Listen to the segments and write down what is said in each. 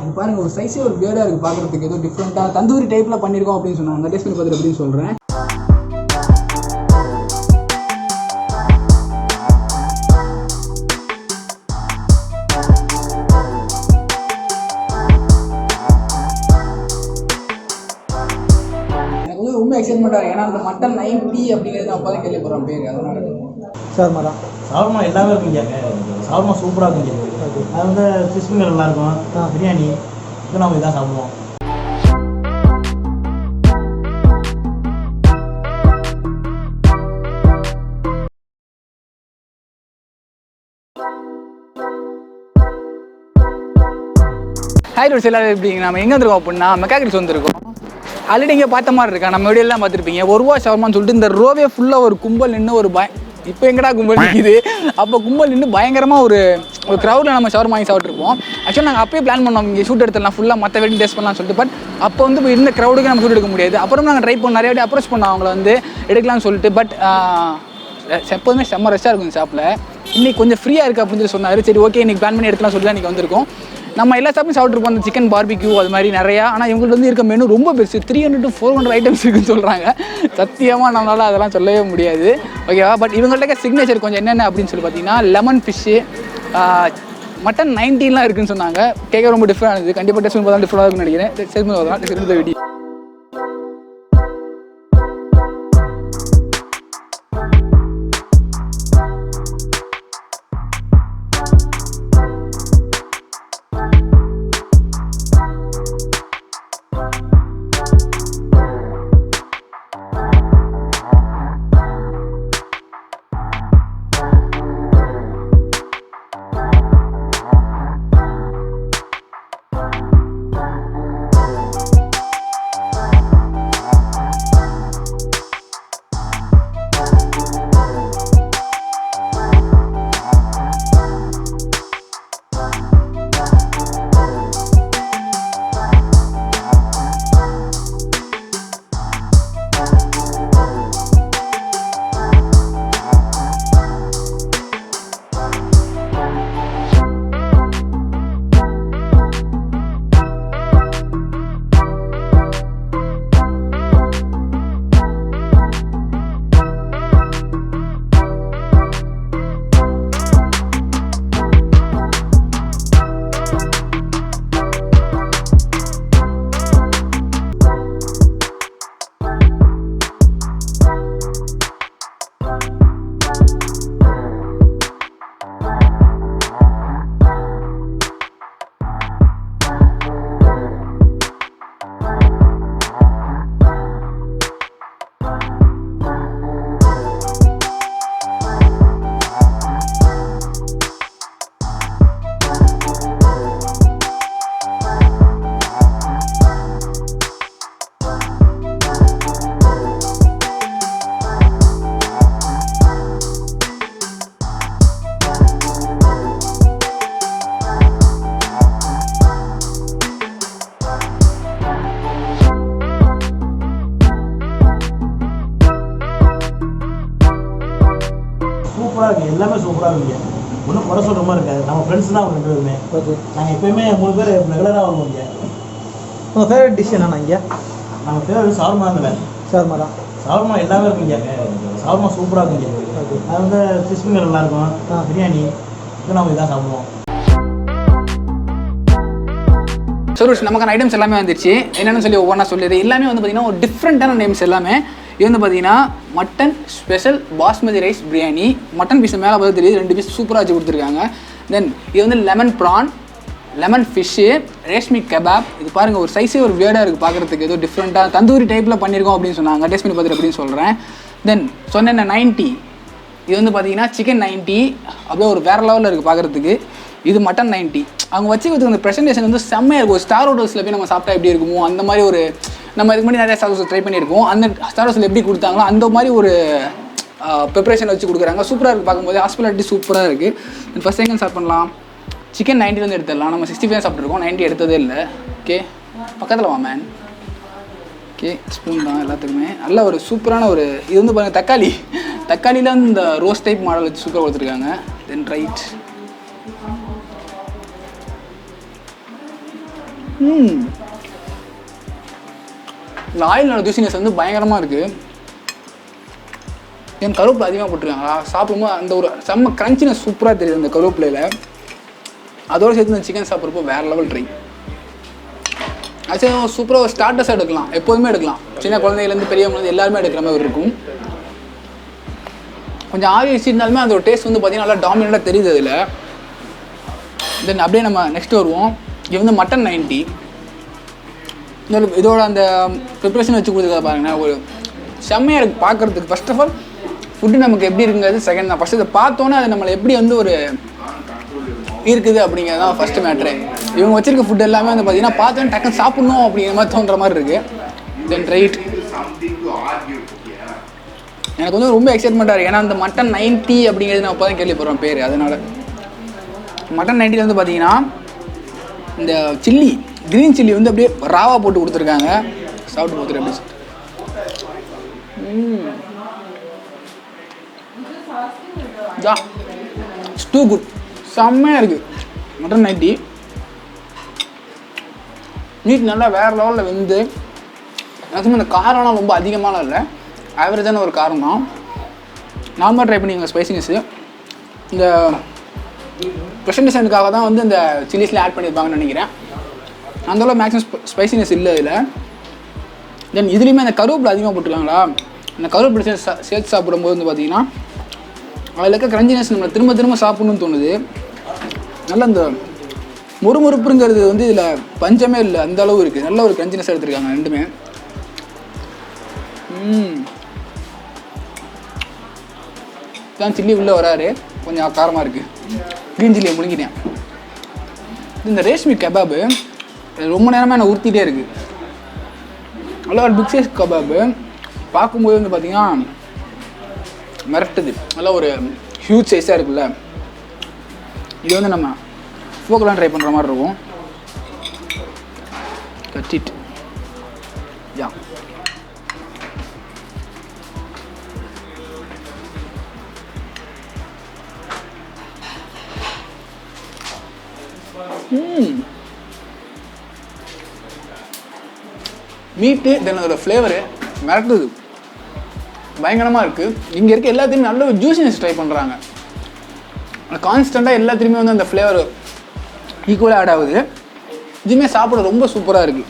இது பாருங்க ஒரு சைஸே ஒரு வேடாக இருக்குது பார்க்குறதுக்கு, ஏதோ டிஃப்ரெண்ட்டாக தந்தூரி டைப்பில் பண்ணியிருக்கோம் அப்படின்னு சொன்னாங்க. டேஸ்ட் பண்ணி பார்த்துட்டு அப்படின்னு சொல்கிறேன். எனக்கு வந்து ரொம்ப எக்ஸைட்மெண்ட்டாக இருக்குது. ஏன்னா அந்த மட்டன் 90 அப்படிங்கிறது நான் அப்போ தான் கேள்விப்படுறேன் பேர். அதனால சார் மேடம் ஷவர்மா எல்லாமே இருக்குங்க. ஷவர்மா சூப்பராக இருக்குங்க. அது வந்து ஃபிஷ்மில் நல்லாயிருக்கும். பிரியாணி இது நம்ம இதான் சாப்பிடுவோம். ஹாய் ரோட்ஸ் எல்லாரும் எப்படிங்க? நம்ம எங்கே வந்துருக்கோம் அப்படின்னா மெக்கா கிரில்ஸ் வந்துருக்கோம். ஆல்ரெடி இங்கே பார்த்த மாதிரி இருக்கா, நம்ம வீடியோலாம் பார்த்துருப்பீங்க. ஒரு ரூபா ஷவர்மான்னு சொல்லிட்டு இந்த ரோவே ஃபுல்லாக ஒரு கும்பல் நின்று ஒரு இப்போ எங்கடா கும்பல் நிற்கிது, அப்போ கும்பல் நின்று பயங்கரமாக ஒரு க்ரௌடில் நம்ம ஷவர்மா வாங்கி சாப்பிட்ருப்போம். ஆக்சுவலாக நாங்கள் அப்பயே பிளான் பண்ணோம் இங்கே ஷூட் எடுத்துடலாம், ஃபுல்லாக மற்ற வெட்டிங் டேஸ்ட் பண்ணலாம்னு சொல்லிட்டு. பட் அப்போ வந்து இப்போ இருந்த க்ரௌடுக்கு நம்ம ஷூட் எடுக்க முடியாது. அப்புறம் நாங்கள் ட்ரை பண்ணோம், நிறைய வாட்டி அப்ரோச் பண்ணோம் அவங்கள வந்து எடுக்கலாம்னு சொல்லிட்டு. பட் எப்போதுமே செம்ம ரெஸ்ட்டாக இருக்கும் இந்த ஷாப்பில். இன்றைக்கி கொஞ்சம் ஃப்ரீயாக இருக்குது அப்படின்னு சொல்லி சொன்னார். சரி ஓகே இன்றைக்கி பிளான் பண்ணி எடுக்கலாம் சொல்லி தான் இன்றைக்கி வந்திருக்கோம். நம்ம எல்லா ஷாப்பும் சாப்பிட்ருப்போம், அந்த சிக்கன் பார்பிக்யூ அது மாதிரி நிறையா. ஆனால் இவங்களுக்கு வந்து இருக்க மெனு ரொம்ப பெருசு, 300 to 400 ஐட்டம்ஸ் இருக்குன்னு சொல்கிறாங்க. சத்தியமாக நம்மளால் அதெல்லாம் சொல்லவே முடியாது, ஓகேவா? பட் இவங்கள்ட்ட சிக்னேச்சர் கொஞ்சம் என்னென்ன அப்படின்னு சொல்லி பார்த்தீங்கன்னா லெமன் ஃபிஷ்ஷு, மட்டன் 90 இருக்குன்னு சொன்னாங்க. கேட்க ரொம்ப டிஃப்ரெண்ட் ஆகுது. கண்டிப்பாக டெஸ்ட் பண்ணி டிஃப்ரெண்டாக இருக்குன்னு நினைக்கிறேன். சரி வரலாம் இந்த வீடியோ. சூப்பராக இருக்குது, எல்லாமே சூப்பராக இருக்குங்க. ஒன்றும் குறை சொல்கிற மாதிரி இருக்காது. நம்ம ஃப்ரெண்ட்ஸ் தான் அவங்க 2 பேருமே. ஓகே, நாங்கள் எப்போயுமே 3 பேர் ரெகுலராக வருவோம் இங்கே. உங்கள் ஃபேவரட் டிஷ் என்னண்ணா இங்கே? நம்ம ஃபேவரட் ஷவர்மா இல்லை. ஷவர்மா தான். ஷவர்மா எல்லாமே இருக்குங்க. ஷவர்மா சூப்பராக இருக்குங்க. ஓகே, அது வந்து ஃபிஷ்மில் நல்லாயிருக்கும். பிரியாணி இது நம்ம இதான் சாப்பிடுவோம். சோரூஸ் நமக்கான ஐட்டம்ஸ் எல்லாமே வந்துருச்சு. என்னென்னு சொல்லி ஒவ்வொன்றா சொல்லிடுது. எல்லாமே வந்து பார்த்திங்கன்னா ஒரு டிஃப்ரெண்ட்டான நேம்ஸ் எல்லாமே. இது வந்து பார்த்தீங்கன்னா mutton special basmati rice biryani. Mutton piece மேலே பார்த்து தெரியுது, 2 பீஸ் சூப்பராக வச்சு கொடுத்துருக்காங்க. தென் இது வந்து lemon prawn, lemon fish, reshmi kebab. இது பாருங்கள் ஒரு சைஸே ஒரு வேடாக இருக்குது பார்க்குறதுக்கு, ஏதோ டிஃப்ரெண்ட்டாக தந்தூரி டைப்பில் பண்ணியிருக்கோம் அப்படின்னு சொன்னாங்க. டேஸ்ட் பண்ணி பார்த்துட்டு அப்படின்னு சொல்கிறேன். தென் சொன்ன 90 இது வந்து பார்த்தீங்கன்னா சிக்கன் 90 அப்படியே ஒரு வேறு லெவலில் இருக்குது பார்க்குறதுக்கு. இது மட்டன் 90. அவங்க வச்சுக்கிறது அந்த ப்ரெசன்டேஷன் வந்து செம்மையாக இருக்கும். ஸ்டார் ஹோட்டல்ஸில் போய் நம்ம சாப்பிட்டா எப்படி இருக்குமோ அந்த மாதிரி ஒரு, நம்ம இதுக்கு முன்னாடி நிறைய ஸ்டார் ஹோட்டல்ஸ் ட்ரை பண்ணியிருக்கோம். அந்த ஸ்டார் ஹோட்டல்ஸில் எப்படி கொடுத்தாங்களோ அந்த மாதிரி ஒரு ப்ரிப்பரேஷன் வச்சு கொடுக்குறாங்க. சூப்பராக இருக்குது பார்க்கும்போது. ஹாஸ்பிட்டாலிட்டி சூப்பராக இருக்குது. ஃபஸ்ட் செகண்ட் ஸ்டார்ட் பண்ணலாம். சிக்கன் 90 எடுத்துடலாம். நம்ம 65 சாப்பிட்ருக்கோம், 90 எடுத்ததே இல்லை. ஓகே, பக்கத்தில் வா மேன். ஓகே, ஸ்பூன் தான் எல்லாத்துக்குமே. நல்ல ஒரு சூப்பரான ஒரு இது வந்து பாருங்கள், தக்காளியில் வந்து இந்த ரோஸ் டைப் மாடல் வச்சு சூப்பராக கொடுத்துருக்காங்க. தென் ரைட் இந்த ஆயிலோட ஜூசினஸ் வந்து பயங்கரமாக இருக்குது. என் கருவேப்பிலை அதிகமாக போட்டிருக்காங்க. சாப்பிடும்போது அந்த ஒரு செம்ம கிரன்ச்சினஸ் சூப்பராக தெரியுது அந்த கருவேப்பிலையில். அதோடு சேர்த்து இந்த சிக்கன் சாப்பிட்றப்போ வேறு லெவல் ட்ரை. ஆக்சுவலாக சூப்பராக ஒரு ஸ்டார்டர்ஸாக எடுக்கலாம், எப்போதுமே எடுக்கலாம். சின்ன குழந்தைலேருந்து பெரியவங்க எல்லாருமே எடுக்கிற மாதிரி இருக்கும். கொஞ்சம் ஆவி வச்சுருந்தாலுமே அந்த ஒரு டேஸ்ட் வந்து பார்த்திங்கன்னா நல்லா டாமினண்ட்டாக தெரியுது அதில். தென் அப்படியே நம்ம நெக்ஸ்ட் வருவோம். இது வந்து மட்டன் 90. இதோட அந்த ப்ரிப்ரேஷன் வச்சு கொடுத்துருக்கா பாருங்கண்ணா, ஒரு செம்மையாக இருக்குது பார்க்குறதுக்கு. ஃபர்ஸ்ட் ஆஃப் ஆல் ஃபுட்டு நமக்கு எப்படி இருக்குங்கிறது செகண்ட் தான். ஃபஸ்ட்டு இதை பார்த்தோன்னே அது நம்மளை எப்படி வந்து ஒரு இருக்குது அப்படிங்கிறது தான் ஃபஸ்ட்டு மேட்ரு. இவங்க வச்சிருக்க ஃபுட் எல்லாமே வந்து பார்த்தீங்கன்னா பார்த்தோன்னே டக்குன்னு சாப்பிட்ணும் அப்படிங்கிற மாதிரி தோன்ற மாதிரி இருக்குது. தென் ரைட் எனக்கு வந்து ரொம்ப எக்ஸைட்மெண்ட்டாக இருக்குது. ஏன்னா அந்த மட்டன் 90 அப்படிங்கிறது நான் இப்போ தான் கேள்விப்படுறேன் பேர். அதனால் மட்டன் 90 வந்து பார்த்தீங்கன்னா இந்த சில்லி க்ரீன் சில்லி வந்து அப்படியே ராவாக போட்டு கொடுத்துருக்காங்க. சாப்பிட்டு பார்த்துரு அப்படி இட்ஸ் டூ குட். செம்மையாக இருக்குது மட்டன் 90. மீட் நல்லா வேறு லெவலில் வெந்து அதுவும் இந்த காரம்லாம் ரொம்ப அதிகமான இல்லை, ஆவரேஜான ஒரு காரம் தான். நார்மலாக ட்ரை பண்ணிங்க ஸ்பைசினஸ்ஸு. இந்த ப்ரெசன்டேஷனுக்காக தான் வந்து இந்த சில்லிஸ்லாம் ஆட் பண்ணியிருப்பாங்கன்னு நினைக்கிறேன். அந்தளவு மேக்ஸிமம் ஸ்பைசினஸ் இல்லை இதில். தென் இதுலேயுமே அந்த கருவேப்பிலை அதிகமாக போட்டுருக்காங்களா, அந்த கருவேப்பிலை சேர்த்து சாப்பிடும்போது வந்து பார்த்திங்கன்னா அதில் இருக்க கிரன்ச்சினஸ் நம்மளை திரும்ப திரும்ப சாப்பிட்ணுன்னு தோணுது. நல்ல இந்த மொறுமொறுப்புங்கிறது வந்து இதில் பஞ்சமே இல்லை, அந்த அளவு இருக்குது. நல்ல ஒரு கிரன்ச்சினஸ் எடுத்துருக்காங்க ரெண்டுமே. தான் சில்லி உள்ளே வராரு, கொஞ்சம் காரமாக இருக்குது. க்ரீன் சில்லியை முழுங்கிட்டேன். இந்த ரேஷ்மி கெபாபு ரொம்ப நேரமாக என்னை உறுத்திட்டே இருக்குது. நல்லா ஒரு பிக் சைஸ் கபாபு பார்க்கும்போது வந்து பார்த்திங்கன்னா மிரட்டுது. நல்லா ஒரு ஹியூஜ் சைஸாக இருக்குல்ல. இது வந்து நம்ம ஃபோக்கெலாம் ட்ரை பண்ணுற மாதிரி இருக்கும். கட்டிட் யா மீட்டு தென் அதோட ஃப்ளேவரு மிரட்டுது, பயங்கரமாக இருக்குது. இங்கே இருக்க எல்லாத்தையுமே நல்ல ஒரு ஜூஸினஸ் ட்ரை பண்ணுறாங்க. கான்ஸ்டண்ட்டாக எல்லாத்துலேயுமே வந்து அந்த ஃப்ளேவர் ஈக்குவலாக ஆட் ஆகுது. இதுவுமே சாப்பிட ரொம்ப சூப்பராக இருக்குது.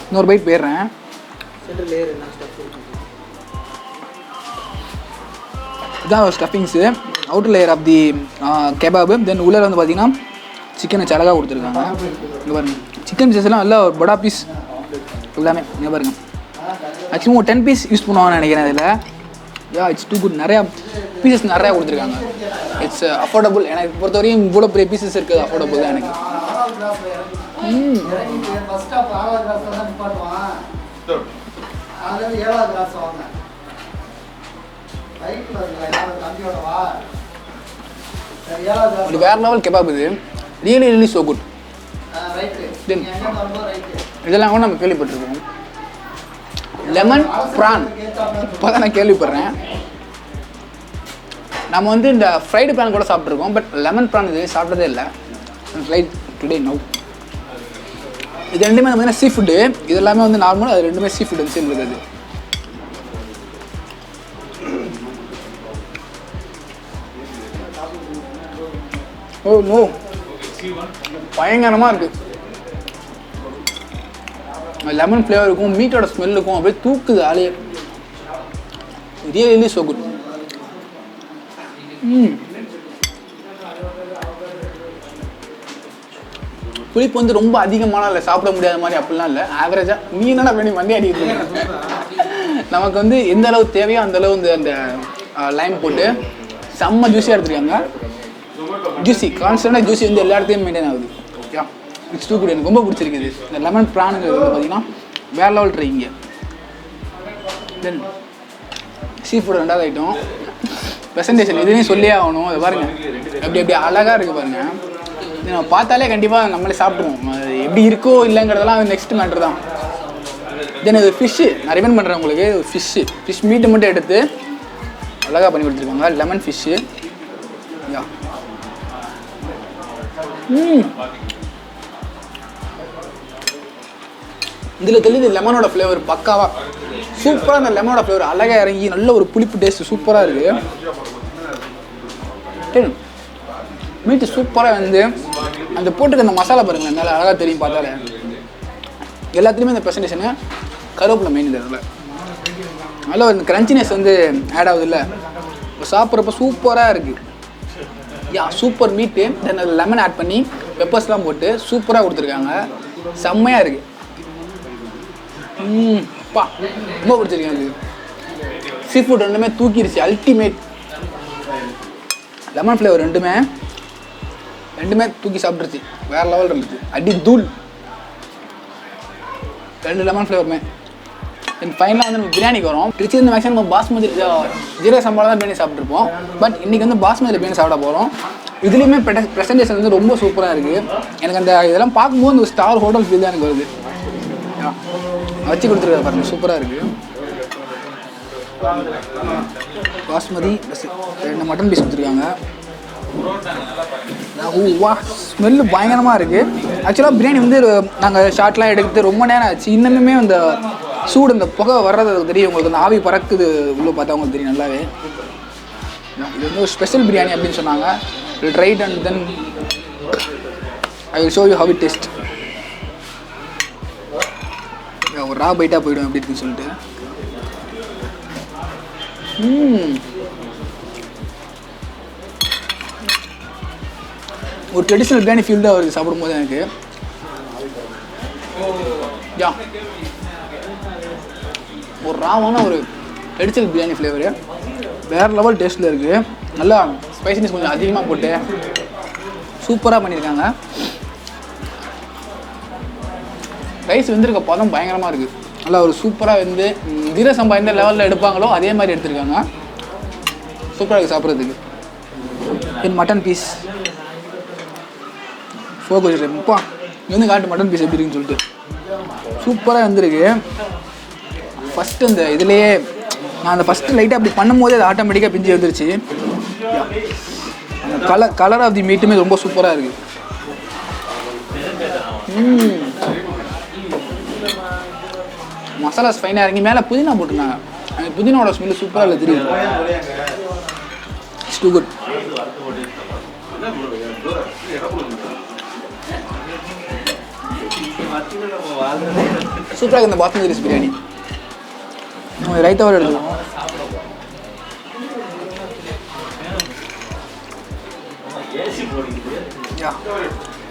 இன்னொரு பைட் போயிடுறேன். இதுதான் ஒரு ஸ்டஃபிங்ஸு, அவுட்டர் லேயர் ஆஃப் தி கெபாபு. தென் உள்ளே வந்து பார்த்திங்கன்னா சிக்கனை சலகாக கொடுத்துருக்காங்க. இங்கே பாருங்க, சிக்கன் பீசஸ்லாம் நல்லா ஒரு படா பீஸ் எல்லாமே. இங்கே பாருங்க, மேக்ஸிமம் ஒரு 10 பீஸ் யூஸ் பண்ணுவாங்கன்னு நினைக்கிறேன் இதில். Yeah it's too good. நிறையா பீசஸ் நிறையா கொடுத்துருக்காங்க. It's affordable. எனக்கு பொறுத்தவரையும் இவ்வளோ பெரிய பீசஸ் இருக்குது, அஃபோர்டபுள் தான் எனக்கு. வேற லெவல் கெபாப் இது. Really so good. தென் இதெல்லாம் கூட நம்ம கேள்விப்பட்டிருக்கோம். லெமன் ப்ரான் இப்போ தான் நான் கேள்விப்படுறேன். நம்ம வந்து இந்த ஃப்ரைடு ப்ரான் கூட சாப்பிட்ருக்கோம், பட் லெமன் ப்ரான் இது சாப்பிட்டதே இல்லை. Right today no. இது ரெண்டுமே பார்த்தீங்கன்னா சீ ஃபுட்டு. இது எல்லாமே வந்து நார்மலாக, அது ரெண்டுமே சீ ஃபுட் வந்து இருக்குது. ஓ நோ, பயங்கரமாக இருக்குது. லெமன் ஃப்ளேவருக்கும் மீட்டோட ஸ்மெல்லுக்கும் அப்படியே தூக்குது ஆளே. Really so good. புளிப்பு வந்து ரொம்ப அதிகமான இல்லை, சாப்பிட முடியாத மாதிரி அப்படிலாம் இல்லை, ஆவரேஜாக. நீ என்னடா பண்ணி மண்டி அடிக்கிட்டு இருக்க. நமக்கு வந்து எந்த அளவு தேவையோ அந்த அளவு வந்து அந்த லைம் போட்டு செம்ம ஜூஸியாக எடுத்துருக்காங்க. ஜூஸி கான்ஸ்டன்டாக ஜூஸி வந்து எல்லா இடத்தையும் மெயின்டைன் ஆகுது. Okay, it's too good. எனக்கு ரொம்ப பிடிச்சிருக்குது. இந்த லெமன் ப்ரானுங்கிறது வந்து பார்த்தீங்கன்னா வேறு லெவல் ட்ரை இங்கே. தென் சீ ஃபுட் ரெண்டாவது ஐட்டம் ப்ரெசன்டேஷன் எதுவுமே சொல்லியே ஆகணும். அது பாருங்கள் எப்படி அழகாக இருக்குது பாருங்கள். இது நம்ம பார்த்தாலே கண்டிப்பாக நம்மளே சாப்பிடுவோம். அது எப்படி இருக்கோ இல்லைங்கிறதெல்லாம் நெக்ஸ்ட் மேட்ரு தான். தென் இது ஃபிஷ்ஷு நான் ரிமெண்ட் பண்ணுறேன் உங்களுக்கு. ஃபிஷ் மீட்டை மட்டும் எடுத்து அழகாக பண்ணி கொடுத்துருக்காங்க. Lemon fish. யா இதில் தெரியுது லெமனோட ஃப்ளேவர் பக்காவாக சூப்பராக. அந்த லெமனோட ஃப்ளேவர் அழகாக இறங்கி நல்ல ஒரு புளிப்பு டேஸ்ட் சூப்பராக இருக்குது. மீட்டு சூப்பராக வந்து அந்த போட்டுக்க அந்த மசாலா பாருங்களேன், நல்லா அழகாக தெரியும் பார்த்தாலே. எல்லாத்துலேயுமே இந்த ப்ரெசன்டேஷனு கருவேப்பிலை மெயின் இதில் நல்ல ஒரு கிரன்ச்சினஸ் வந்து ஆட் ஆகுது இல்லை, சாப்பிட்றப்ப சூப்பராக இருக்குது. சூப்பர் மீட்டு. தென் அதில் லெமன் ஆட் பண்ணி பெப்பர்ஸ்லாம் போட்டு சூப்பராக கொடுத்துருக்காங்க. செம்மையாக இருக்குது. பா ரொம்ப பிடிச்சிருக்கேன். அது சீ ஃபுட் ரெண்டுமே தூக்கிடுச்சு. அல்டிமேட் லெமன் ஃப்ளேவர் ரெண்டுமே தூக்கி சாப்பிட்ருச்சு. வேறு லெவல் இருந்துச்சு. அடி தூள் 2 லெமன் ஃப்ளேவருமே. தென் ஃபைனலாக வந்து நம்ம பிரியாணிக்கு வரோம். திருச்சி வந்து மேக்ஸிமம் நம்ம பாஸ்மதி ஜீரக சம்பாவில் தான் பிரியாணி சாப்பிட்ருப்போம். பட் இன்றைக்கி வந்து பாஸ்மதியில் பிரியாணி சாப்பிட போகிறோம். இதுலேயுமே ப்ரெசன்டேஷன் வந்து ரொம்ப சூப்பராக இருக்குது. எனக்கு அந்த இதெல்லாம் பார்க்கும்போது இந்த ஸ்டார் ஹோட்டல் ஃபீல் தான் எனக்கு வருது. வச்சு கொடுத்துருக்காரு பாருங்க, சூப்பராக இருக்குது. பாஸ்மதி ப்ளஸ் 2 மட்டன் பீஸ் கொடுத்துருக்காங்க. வா ஸ்மெல்லு பயங்கரமாக இருக்குது. ஆக்சுவலாக பிரியாணி வந்து நாங்கள் ஷார்ட்லாம் எடுத்து ரொம்ப நேரம் ஆச்சு. இன்னுமே அந்த சூடு அந்த புகை வர்றது தெரியும் உங்களுக்கு. அந்த ஆவி பறக்குது உள்ளே பார்த்தா உங்களுக்கு தெரியும் நல்லாவே. இது வந்து ஒரு ஸ்பெஷல் பிரியாணி அப்படின்னு சொன்னாங்க. Right and then I will show you how it taste. ஒரு ரா பைட்டாக போய்டும் எப்படி இருக்குன்னு சொல்லிட்டு. ஒரு ட்ரெடிஷ்னல் பிரியாணி ஃபீல் தான் வருது சாப்பிடும்போது எனக்கு. ஒரு ராவான ஒரு ட்ரெடிஷ்னல் பிரியாணி ஃப்ளேவரு வேறு லெவல் டேஸ்ட்டில் இருக்குது. நல்லா ஸ்பைசினஸ் கொஞ்சம் அதிகமாக போட்டு சூப்பராக பண்ணியிருக்காங்க. ரைஸ் வெந்திருக்க பதம் பயங்கரமாக இருக்குது. நல்லா ஒரு சூப்பராக வந்து ஜீரக சம்பா எந்த லெவலில் எடுப்பாங்களோ அதே மாதிரி எடுத்துருக்காங்க. சூப்பராக இருக்குது சாப்பிட்றதுக்கு. தென் மட்டன் பீஸ் ஃபோக்கஸ் இப்போ இங்கே வந்து காட்டு மட்டன் பீஸ் எப்படி இருக்குன்னு சொல்லிட்டு சூப்பராக வந்துருக்கு. ஃபஸ்ட்டு அந்த இதுலேயே நான் அந்த ஃபஸ்ட்டு லைட்டாக அப்படி பண்ணும்போது அது ஆட்டோமேட்டிக்காக பிஞ்சு வந்துருச்சு. அந்த கலர் ஆஃப் தி மீட்டுமே ரொம்ப சூப்பராக இருக்குது. மசாலாஸ் ஃபைனாக இறங்கி மேலே புதினா போட்டுருந்தாங்க. அந்த புதினாவோட ஸ்மெல்லு சூப்பராக இல்லை தெரியுது. It's too good. சூப்பராக இந்த பாஸ்மதி ரைஸ் பிரியாணி. ரைத்தாவோட எடுத்துக்கோம்.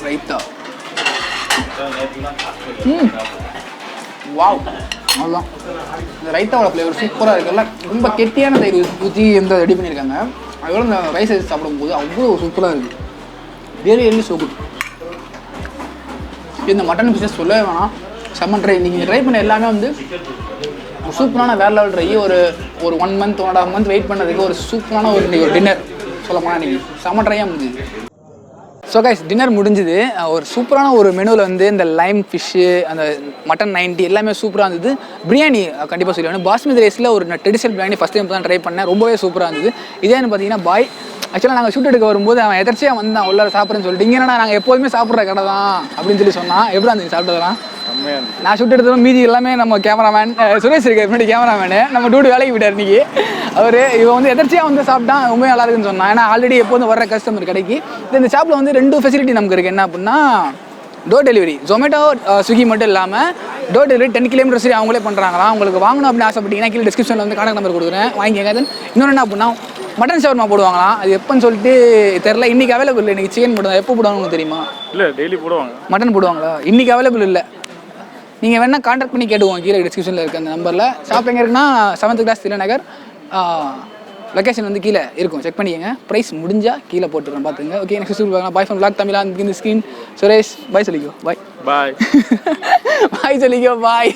ரைத்தா வாவ் அவ்வளோதான். இந்த ரைத்தாவோட ஃப்ளேவர் சூப்பராக இருக்குல்ல. ரொம்ப கெட்டியான தயிர் ஊற்றி எந்த ரெடி பண்ணியிருக்காங்க. அதோட இந்த ரைஸ் சாப்பிடும்போது அவ்வளோ சூப்பராக இருக்குது. Really so good. இந்த மட்டன் பிஸ்னஸ் சொல்லவே வேணாம். செம்மன் ட்ரை. நீங்கள் ட்ரை பண்ண எல்லாமே வந்து சூப்பரான வேறு லெவல் ட்ரை. ஒரு 1 மந்த் 1.5 மந்த் வெயிட் பண்ணதுக்கு ஒரு சூப்பரான ஒரு டின்னர் சொல்ல போனால் இன்றைக்கி செம்ம ட்ரையாக முடிஞ்சுது. ஸோ கைஸ் டின்னர் முடிஞ்சுது. ஒரு சூப்பரான ஒரு மெனுவில் வந்து இந்த லைம் ஃபிஷ்ஷு அந்த மட்டன் 90 எல்லாமே சூப்பராக இருந்தது. பிரியாணி கண்டிப்பாக சொல்லுவேன். பாஸ்மதி ரைஸில் ஒரு ட்ரெடிஷனல் பிரியாணி ஃபஸ்ட் டைம் தான் ட்ரை பண்ணேன். ரொம்பவே சூப்பராக இருந்தது. இதேன்னு பார்த்தீங்கன்னா பாய் ஆக்சுவலாக நாங்கள் ஷூட் எடுக்க வரும்போது அவன் எதர்ச்சியாக வந்தான் உள்ள சாப்பிட்றேன்னு சொல்லிட்டு. இங்கே நாங்கள் எப்போதுமே சாப்பிட்ற கடை தான் அப்படின்னு சொல்லி சொன்னான். எப்படி இருந்துச்சு சாப்பிட்டதெல்லாம்? நான் ஷூட் எடுத்ததும் மீதி எல்லாமே நம்ம கேமராமேன் சுரேஷ் இருக்க முன்னாடி கேமராமேனு நம்ம டூட்டி வேலைக்கு விட்டார் இன்றைக்கி. இவன் வந்து எதர்ச்சியாக வந்து சாப்பிட்டான். ரொம்ப நல்லா இருக்குன்னு சொன்னான். ஏன்னா ஆல்ரெடி எப்போதும் வர்ற கஸ்டமர் கடைக்கு இந்த ஷாப்பில் வந்து 2 ஃபெசிலிட்டி நமக்கு இருக்குது. என்ன அப்படின்னா டோர் டெலிவரி, ஜொமேட்டோ ஸ்விக்கி மட்டும் இல்லாமல் டோர் டெலிவரி 10 கிலோமீட்டர்ஸ் அவங்களே பண்ணுறாங்களாம். உங்களுக்கு வாங்கணும் அப்படின்னு ஆசைப்பட்டீங்கன்னா கீழே டிஸ்கிரிப்ஷனில் வந்து கான்டாக்ட் நம்பர் கொடுக்குறேன், வாங்கிக்கங்க. இன்னொன்று என்ன அப்படின்னா மட்டன் ஷவர்மா போடுவாங்களாம். அது எப்போன்னு சொல்லிட்டு தெரில. இன்றைக்கி அவைலபிள் இல்லை. இன்றைக்கி சிக்கன் போடுவாங்க. எப்போ போடுவாங்க தெரியுமா? இல்லை டெய்லி போடுவாங்க. மட்டன் போடுவாங்களா? இன்றைக்கி அவைலபிள் இல்லை. நீங்கள் வேணால் கான்டாக்ட் பண்ணி கேட்டுவோம். கீழே டிஸ்கிரிப்ஷனில் இருக்க அந்த நம்பரில். ஷாப் எங்கே இருக்குன்னா 7th கிளாஸ் திலநகர். லொக்கேஷன் வந்து கீழே இருக்கும், செக் பண்ணிக்கங்க. ப்ரைஸ் முடிஞ்சால் கீழே போட்டுருக்கேன், பார்த்துங்க. ஓகே, நெக்ஸ்ட் பார்க்கலாம். Bye from VlogThamila. இந்த ஸ்க்ரீன் சுரேஷ் பாய் சொல்லிக்கோ. பாய் பாய் பாய் சொல்லிக்கோ. பாய்.